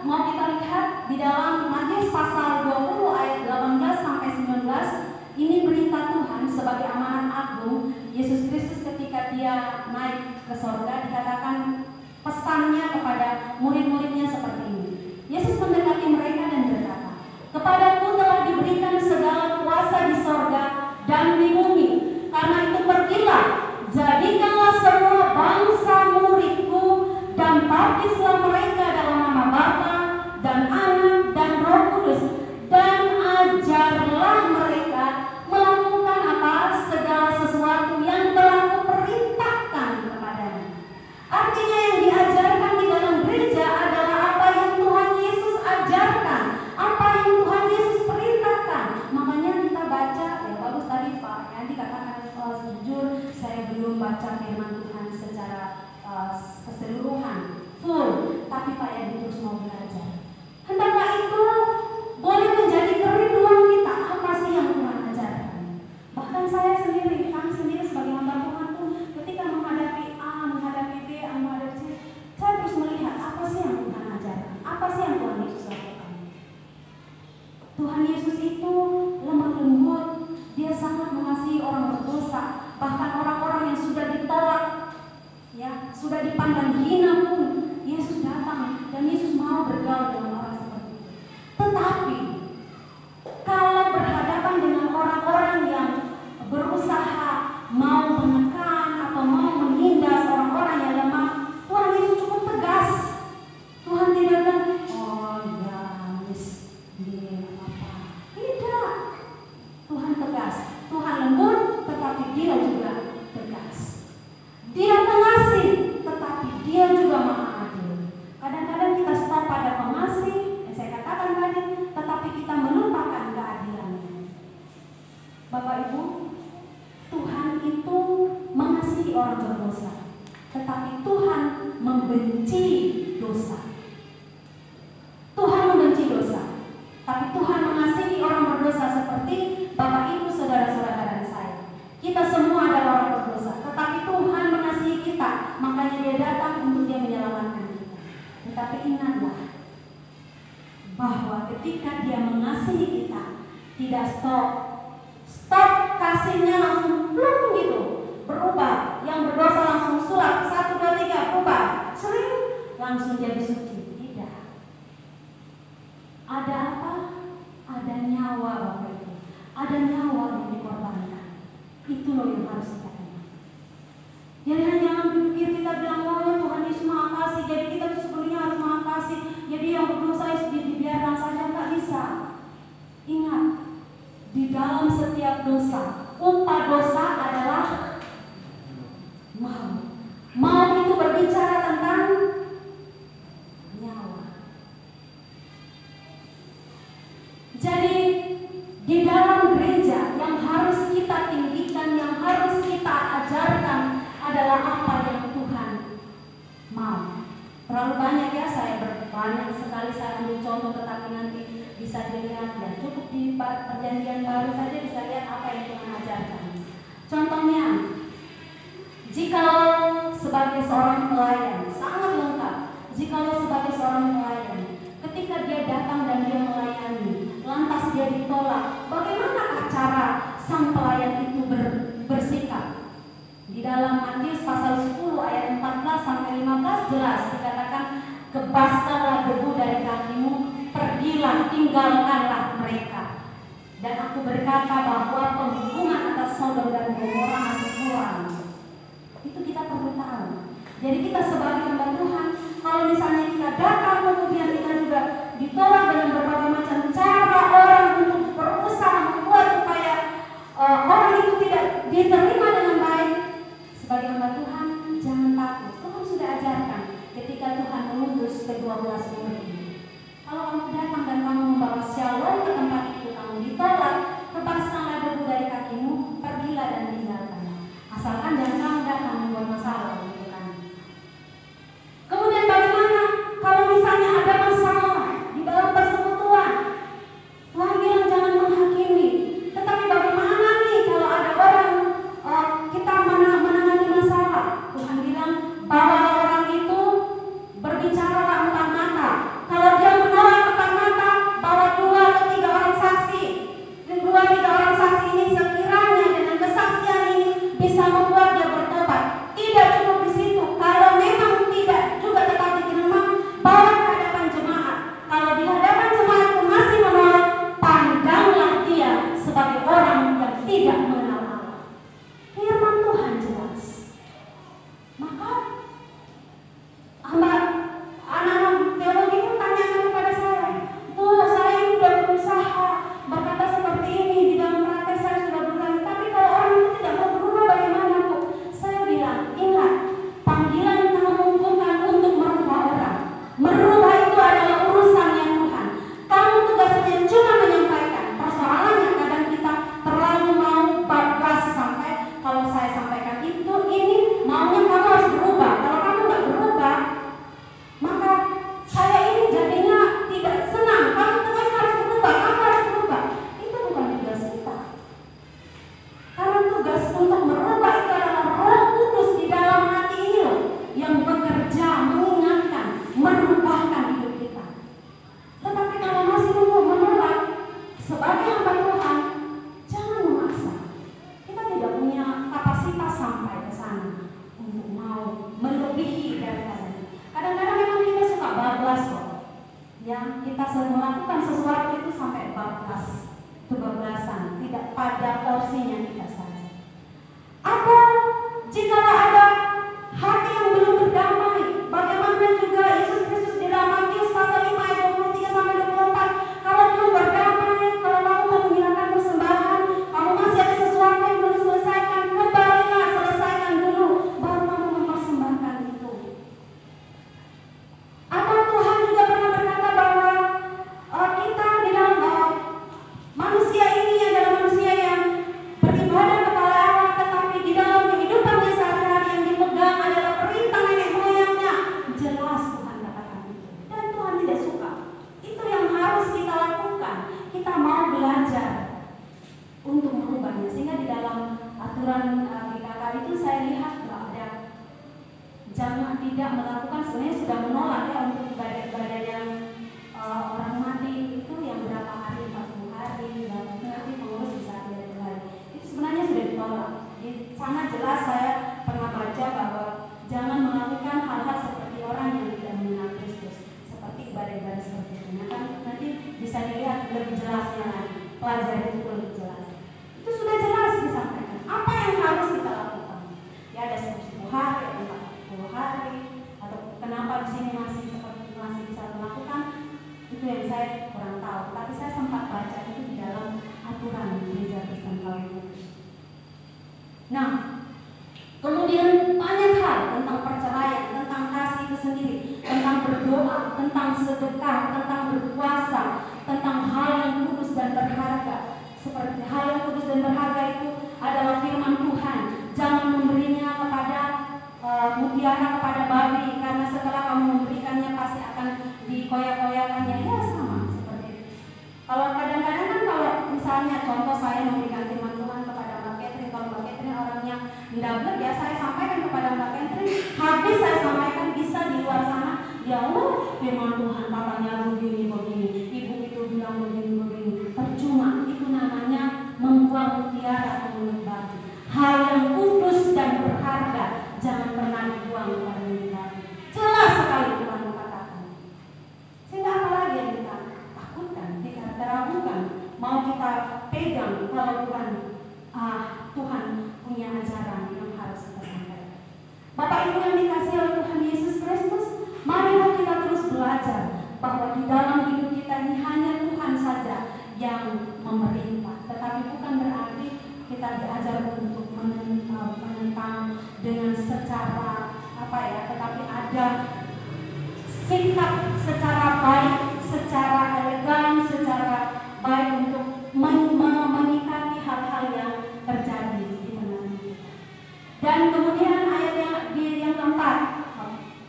mau kita lihat di dalam Matius pasal 20 ayat 18 sampai 19. Ini berita Tuhan sebagai amanat agung. Yesus Kristus ketika dia naik ke sorga dikatakan pesannya kepada murid-muridnya seperti ini. Yesus mendekati mereka dan berkata, kepadaku telah diberikan segala kuasa di sorga dan di bumi. Karena itu pergilah, jadikanlah semua bangsa muridku dan baptislah mereka dalam nama Bapa dan Anak dan Roh Kudus, dan ajarlah mereka melakukan apa? Segala sesuatu yang telah kuperintahkan kepadanya. Artinya yang diajarkan di dalam gereja adalah apa yang Tuhan Yesus ajarkan. Tidak stop kasihnya langsung plung gitu, berubah. Yang berdosa langsung sulap 1, 2, 3 berubah, sering langsung jadi suci. Tidak. Ada apa? Ada nyawa Bapak Ibu. Ada nyawa yang dikorbankan. Itu loh yang harus kita ingat. Jadi jangan berpikir kita bilang, oh Tuhan Yesus Maha Kasih, jadi kita tuh sebenarnya harus Maha Kasih. Jadi yang berdosa itu dibiarkan saja, nggak bisa. Ingat, di dalam setiap dosa, upah dosa adalah maut. Maut itu berbicara tentang nyawa. Jadi di dalam gereja yang harus kita tinggikan, yang harus kita ajarkan adalah apa yang Tuhan mau. Terlalu banyak ya, banyak sekali saya ambil contoh, tetapi nanti bisa dilihat dan cukup di perjanjian baru saja bisa lihat apa yang Tuhan ajarkan. Contohnya, jikalau sebagai seorang pelayan, sangat lengkap. Jikalau sebagai seorang pelayan, ketika dia datang dan dia melayani, lantas dia ditolak, bagaimanakah cara sang pelayan itu bersikap? Di dalam Matius pasal 10 ayat 14 sampai 15 jelas dikatakan, kebaskanlah debu dari kakimu, pergilah, tinggalkanlah mereka. Dan aku berkata bahwa penghukuman atas Sodom dan Gomora masih kurang. Itu kita perlu tahu. Jadi kita sebagai hamba Tuhan, kalau misalnya kita datang kemudian kita juga ditolak dengan berbagai macam cara orang untuk berusaha membuat supaya orang itu tidak diterima dengan baik, sebagai hamba Tuhan jangan takut. Tuhan sudah ajarkan ketika Tuhan mengutus ke-12 murid. Kalau kamu datang dan kamu membawa shalom ke tempat itu, kamu ditolak, kebaskanlah debu dari kakimu, pergilah dan tinggalkanlah. Asalkan jangan kamu datang membuat masalah untuk kami. Kemudian bagaimana kalau misalnya ada masalah di dalam persekutuan? Tuhan bilang jangan menghakimi. Tetapi bagaimana nih kalau ada orang kita menangani masalah? Tuhan bilang bahwa orang itu berbicaralah empat mata. Kalau dia menolak empat mata, bawa 2 atau 3 orang saksi. Dan 2, 3 orang saksi ini sekiranya dengan kesaksian ini bisa membuat dia bertobat. Tidak cukup di situ. Kalau memang tidak juga tetap diterima, bawa ke hadapan jemaat. Kalau di hadapan jemaat itu masih menolak, pandanglah dia sebagai orang yang tidak mengenal Allah. Firman Tuhan jelas. Maka anak-anak teologi pun tanyakan kepada saya, saya ini sudah berusaha berkata seperti ini di dalam praktek, saya sudah berusaha, tapi kalau orang itu tidak mau berubah bagaimana Bu? Saya bilang, ingat, panggilan kamu bukan untuk merubah orang. Merubah itu adalah urusannya Tuhan. Kamu tugasnya cuma menyampaikan. Persoalannya kadang kita terlalu mau bablas sampai kalau saya sampaikan itu ini maunya kamu harus berubah. Kalau kamu nggak berubah, maka saya ini jadinya tidak senang. Kamu tugasnya harus berubah, kamu harus berubah. Itu bukan tugas kita. Karena tugas untuk merubah itu adalah Roh Kudus di dalam hati ini loh, yang bekerja, mengingatkan, merubahkan hidup kita. Tetapi kalau masih menolak, sebagai hamba Tuhan, jangan memaksa. Kita tidak punya kapasitas sampai ke sana untuk mau melebihi daripada. Kadang-kadang memang kita suka bablas kok. Ya, kita melakukan sesuatu itu sampai bablas, kebablasan, tidak pada porsinya kita saja. Atau jika ada hati yang belum berdamai, bagaimana juga Yesus Kristus di dalam Matius pasal 5 ayat 23 sampai 24, kalau belum berdamai, kalau kamu mau menghilangkan persembahan, kamu masih ada sesuatu yang belum selesaikan, kembalilah selesaikan dulu, baru kamu mempersembahkan itu. Atau Tuhan juga pernah berkata bahwa kita di dalam manusia ini adalah manusia yang beribadah kepada Allah, tetapi di dalam kehidupannya sehari-hari yang dipegang adalah perintah nenek moyangnya. Jelas Tuhan katakan itu, dan Tuhan tidak suka. Itu yang harus kita lakukan. Kita mau belajar untuk merubahnya, sehingga di dalam aturan PKK itu saya lihat nggak ada jangan tidak melakukan, sebenarnya sudah menolak ya untuk ibadah-ibadah yang orang mati itu yang berapa hari, 40 hari, berapa tentang sedekah, tentang berpuasa, tentang hal yang kudus dan berharga. Seperti hal yang kudus dan berharga itu adalah firman Tuhan. Jangan memberinya kepada mutiara kepada babi, karena setelah kamu memberikannya pasti akan dikoyak-koyakannya. Ya sama seperti itu. Kalau kadang-kadang kan kalau misalnya contoh saya memberikan firman Tuhan kepada Mbak Catherine, kalau Mbak Catherine orangnya ndablet ya saya sampaikan kepada Mbak Catherine, habis saya sampaikan bisa di luar sana, ya Allah firman Tuhan katanya begini, ibu itu bilang begini. Percuma, itu namanya membuang mutiara ke mulut babi. Hal yang kudus dan berharga jangan pernah dibuang kepada mulut babi. Jelas sekali Tuhan mengatakan. Sehingga apalagi yang kita takutkan, kita teragukan, mau kita pegang kalau Tuhan punya ajaran yang harus kita sampaikan. Bapak Ibu yang dikasihi oleh Tuhan Yesus Kristus, marilah kita terus belajar bahwa di dalam hidup kita ini hanya Tuhan saja yang memerintah, tetapi bukan berarti kita diajar untuk menentang dengan secara tetapi ada sikap secara baik, secara elegan, secara baik untuk menyikapi hal-hal yang terjadi di tengah kita. Dan kemudian ayat yang keempat,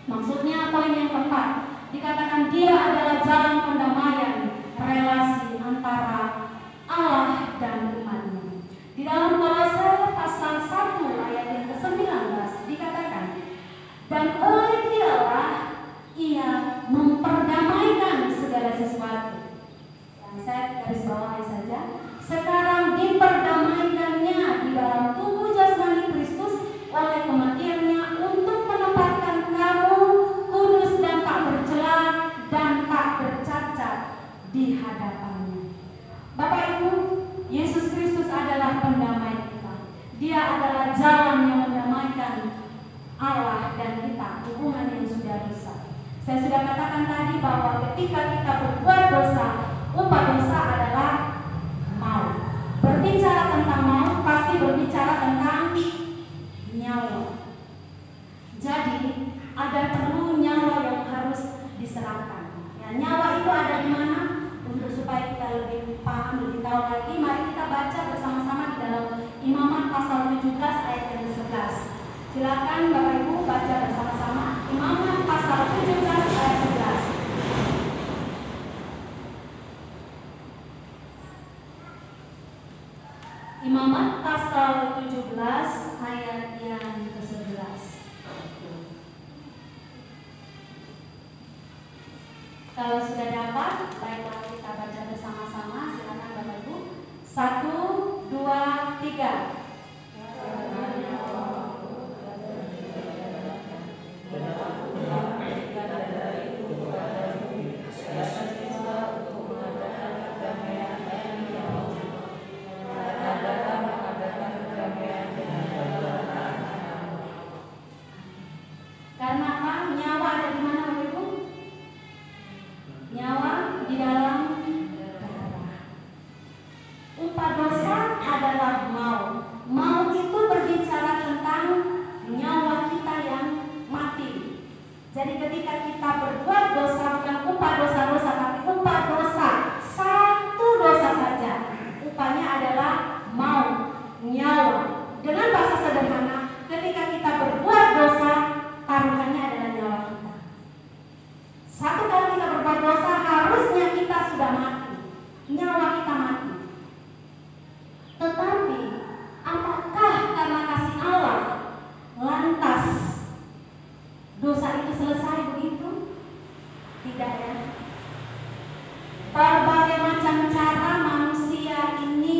maksudnya poin yang keempat, dikatakan dia adalah jalan pendamaian relasi antara Allah dan umatnya. Di dalam Kolose pasal 1 ayat yang ke-19 dikatakan, dan oleh dialah ia memperdamaikan segala sesuatu. Yang saya garis bawahi saja, sekarang diperdamaikannya di dalam tubuh jasmani Kristus oleh kematiannya untuk menempatkan kamu kudus dan tak bercela dan tak bercacat di hadapannya. Bapak Ibu, Yesus Kristus adalah pendamai kita. Dia adalah jalan yang mendamaikan Allah dan kita, hubungan yang sudah rusak. Saya sudah katakan tadi bahwa ketika kita berbuat dosa, upah dosa adalah maut. Berbicara tentang maut pasti berbicara tentang nyawa. Jadi ada perlu nyawa yang harus diserahkan. Ya, nyawa itu ada di mana? Untuk supaya kita lebih paham, lebih tahu lagi, mari kita baca bersama-sama di dalam Imamat pasal 17 ayat yang ke-11. Silakan Bapak Ibu baca bersama-sama Imamat pasal 17 ayat 11. Imamat pasal 17 ayat yang ke-11. Kalau sudah dapat, baiklah kita baca bersama-sama. Silakan Bapak Ibu. 1, 2, 3. Karena apa? Nyawa ada di mana Bapak Ibu? Nyawa di dalam darah. Upah dosa adalah maut. Maut itu berbicara tentang nyawa kita yang mati. Jadi ketika kita berbuat dosa, bukan upah dosa-dosa, tapi upah dosa, satu dosa saja, upahnya adalah maut, nyawa. Dengan bahasa sederhana, ketika kita berbuat dosa, taruhannya adalah nyawa kita. Satu kali kita berbuat dosa, harusnya kita sudah mati, nyawa kita mati. Tetapi apakah karena kasih Allah lantas dosa itu selesai begitu? Tidak ya. Berbagai macam cara manusia ini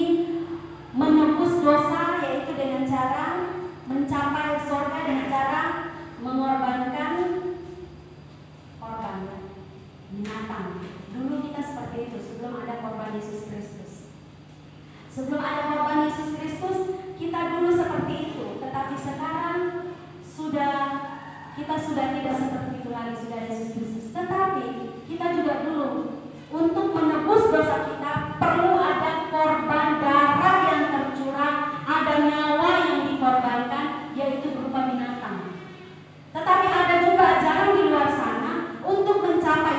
menebus dosa, yaitu dengan cara mencapai surga, dengan cara mengorbankan korban binatang. Dulu kita seperti itu sebelum ada korban Yesus Kristus. Sebelum ada korban Yesus Kristus, kita dulu seperti itu. Tetapi sekarang kita sudah tidak seperti itu lagi, sudah Yesus Kristus. Tetapi kita juga dulu untuk menebus dosa kita perlu ada korban darah yang tercurah, ada nyawa yang dikorbankan, yaitu berupa binatang. Tetapi ada juga ajaran di luar sana untuk mencapai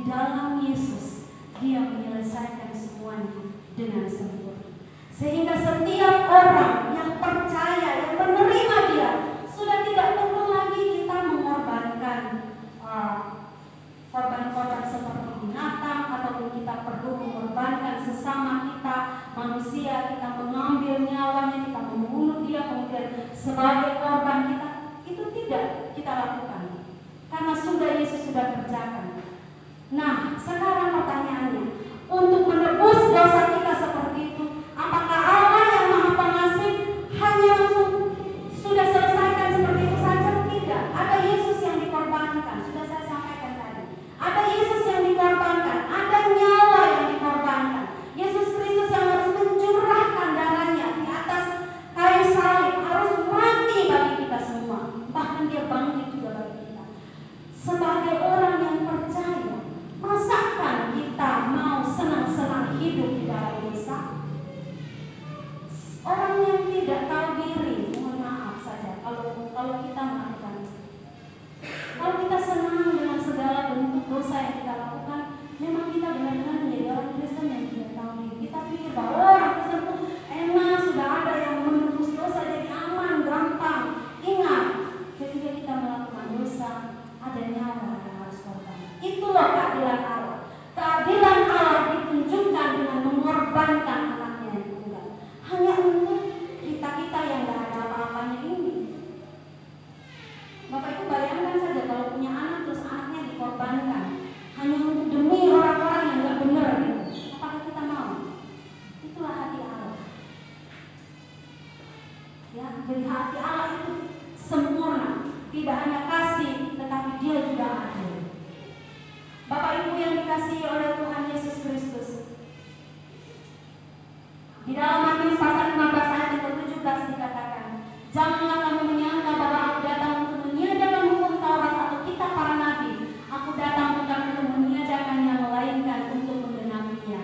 di dalam Yesus Dia menyelesaikan semuanya dengan sempurna. Sehingga setiap orang yang percaya, yang menerima Dia, sudah tidak perlu lagi kita mengorbankan korban-korban seperti binatang, ataupun kita perlu mengorbankan sesama kita manusia, kita mengambil nyawanya, kita membunuh dia kemudian sebagai korban kita. Itu tidak kita lakukan, karena sudah Yesus sudah kerjakan. Nah, sekarang pertanyaannya, untuk menebus dosa kita seperti itu, apakah Allah yang Maha Pengasih hanya langsung sudah selesaikan seperti itu saja? Tidak. Ada Yesus yang dikorbankan, sudah saya sampaikan tadi. Ada Yesus yang dikorbankan, ada nyawa yang dikorbankan. Yesus Kristus yang harus mencurahkan darahnya di atas kayu salib, harus mati bagi kita semua. Bahkan Dia bangkit juga bagi kita. Sebagai orang yang percaya, masakan kita mau senang-senang hidup di dalam dosa? Orang yang tidak tahu diri, mohon maaf saja kalau kita melakukan itu. Kalau kita senang dengan segala bentuk dosa yang kita lakukan, memang kita benar-benar menjadi orang Kristen yang tidak tahu diri. Kita pikir bahwa orang Kristen itu enak, sudah ada yang menebus dosa, jadi aman, gampang. Ingat, ketika kita melakukan dosa, ada nyawa yang harus korban. Itulah keadilan Allah. Keadilan Allah ditunjukkan dengan mengorbankan anaknya yang tunggal, hanya untuk kita-kita yang tidak ada apa-apanya ini. Bapak Ibu bayangkan saja kalau punya anak terus anaknya dikorbankan hanya untuk demi orang-orang yang tidak benar gitu. Apakah kita mau? Itulah hati Allah. Ya, jadi hati Allah itu sempurna, tidak hanya kasih, tetapi Dia juga adil. Bapak Ibu yang dikasihi oleh Tuhan Yesus Kristus, di dalam Matius pasal 15 ayat 17 dikatakan, janganlah kamu menyangka bahwa aku datang untuk meniadakan hukum Taurat atau kitab para nabi. Aku datang bukan untuk meniadakannya, melainkan untuk menggenapinya.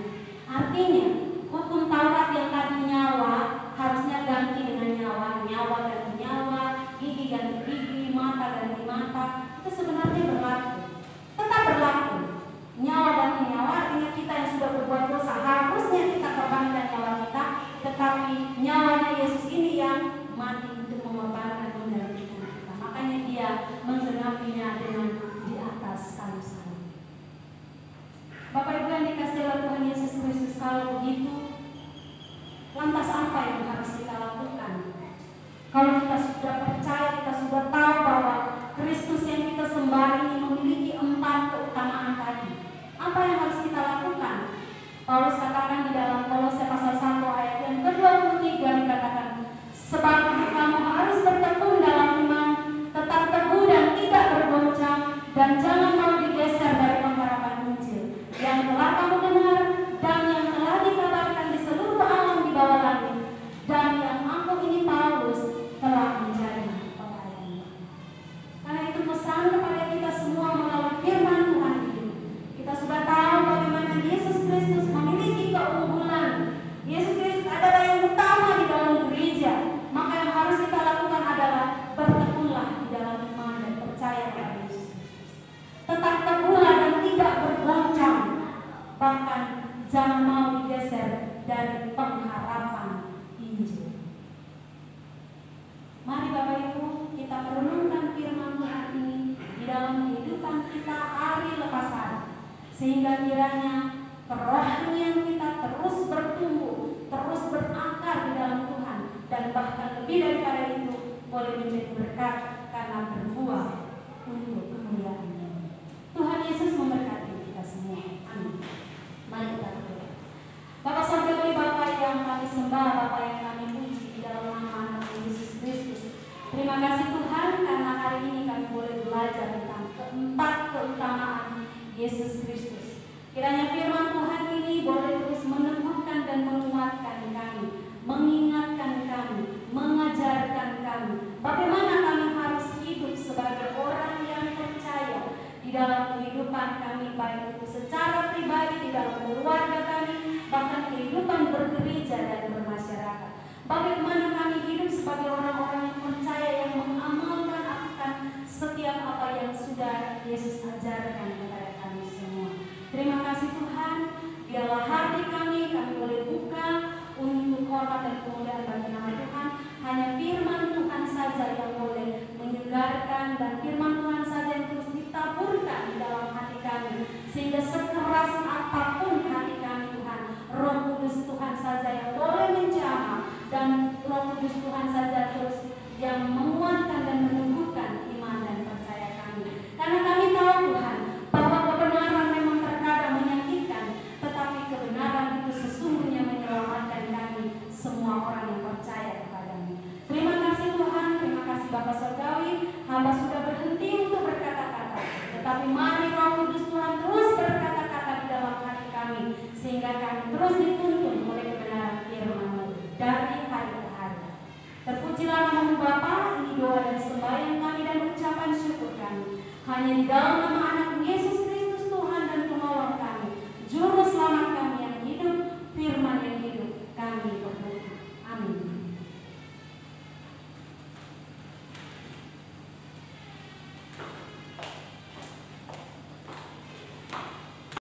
Artinya, hukum Taurat yang tadi nyawa harusnya ganti dengan nyawa, nyawa ganti nyawa, gigi ganti gigi, mata ganti mata. Itu sebenarnya berlaku, tetap berlaku. Nyawa ganti nyawa artinya kita yang sudah berbuat dosa harusnya kita korbankan nyawa kita, tetapi nyawanya Yesus ini yang mati untuk mengorbankan penderitaan kita. Makanya Dia menggenapinya dengan di atas kayu salib. Bapak Ibu yang dikasihi oleh Tuhan Yesus Kristus, kalau begitu, lantas apa yang harus kita lakukan? Kalau kita sudah percaya, kita sudah tahu bahwa Kristus yang kita sembah ini memiliki 4 keutamaan tadi, apa yang harus kita lakukan? Paulus katakan di dalam Kolose pasal 1 ayat yang ke-23 dikatakan, sebab kamu harus bertekun dalam iman, tetap teguh dan tidak bergoncang, dan jangan mau digeser dari pengharapan Injil yang telah kamu dengar dan yang telah dikabarkan di seluruh alam di bawah langit, dan yang aku ini Paulus telah menjadi pelayannya. Karena itu pesan kepada kita semua melalui firman Tuhan ini. Kita sudah tahu bagaimana Yesus Kristus memiliki keunggulan. Yesus Kristus adalah yang utama di dalam gereja. Maka yang harus kita lakukan adalah bertekunlah di dalam iman dan percaya pada Yesus Kristus. Tetap teguhlah dan tidak bergoncang, bahkan jangan mau digeser dari pengharapan Injil. Mari Bapak Ibu, kita merenungkan firman Tuhan ini di dalam kehidupan kita hari lepas hari, sehingga kiranya kerohanian kita terus bertumbuh, terus berakar di dalam Tuhan, dan bahkan lebih daripada itu boleh menjadi berkat karena berbuah untuk kemuliaan-Nya. Tuhan Yesus memberkati kita semua. Amin. Mari kita berdoa. Bapak Surgawi, Bapak yang kami sembah, Bapak yang kami puji di dalam nama Yesus Kristus. Terima kasih Tuhan karena hari ini kami boleh belajar tentang 4 keutamaan Yesus Kristus. Kiranya firman Tuhan ini boleh terus meneguhkan dan menguatkan kami, mengingatkan kami, mengajarkan kami bagaimana kami harus hidup sebagai orang yang percaya di dalam kehidupan kami, baik itu secara pribadi, di dalam keluarga kami, bahkan kehidupan bergereja dan bermasyarakat. Bagaimana kami hidup sebagai orang-orang yang percaya, yang mengamalkan akan setiap apa yang sudah Yesus ajarkan kepada kami semua. Terima kasih Tuhan, biarlah hati kami boleh buka untuk hormat dan kemuliaan bagi nama Tuhan. Hanya firman Tuhan saja yang boleh menyegarkan, dan firman Tuhan saja yang terus ditaburkan di dalam hati kami, sehingga sekeras apapun hati kami Tuhan, Roh Kudus Tuhan saja yang boleh menjamah, dan Roh Kudus Tuhan saja terus yang menguatkan dan menumbuhkan iman dan percaya kami. Karena kami tahu Tuhan bahwa kebenaran memang terkadang menyakitkan, tetapi kebenaran itu sesungguhnya menyelamatkan kami semua orang yang percaya kepada-Mu. Terima kasih Tuhan, terima kasih Bapa Surgawi. Hamba sudah berhenti untuk berkata-kata, tetapi mari Roh Kudus Tuhan terus berkata-kata di dalam hati kami, sehingga kami terus dituntun oleh kebenaran firman-Mu dari hari ke hari. Terpujilah nama-Mu Bapa. Ini doa dan sembahyang kami dan ucapan syukur kami hanya di dalam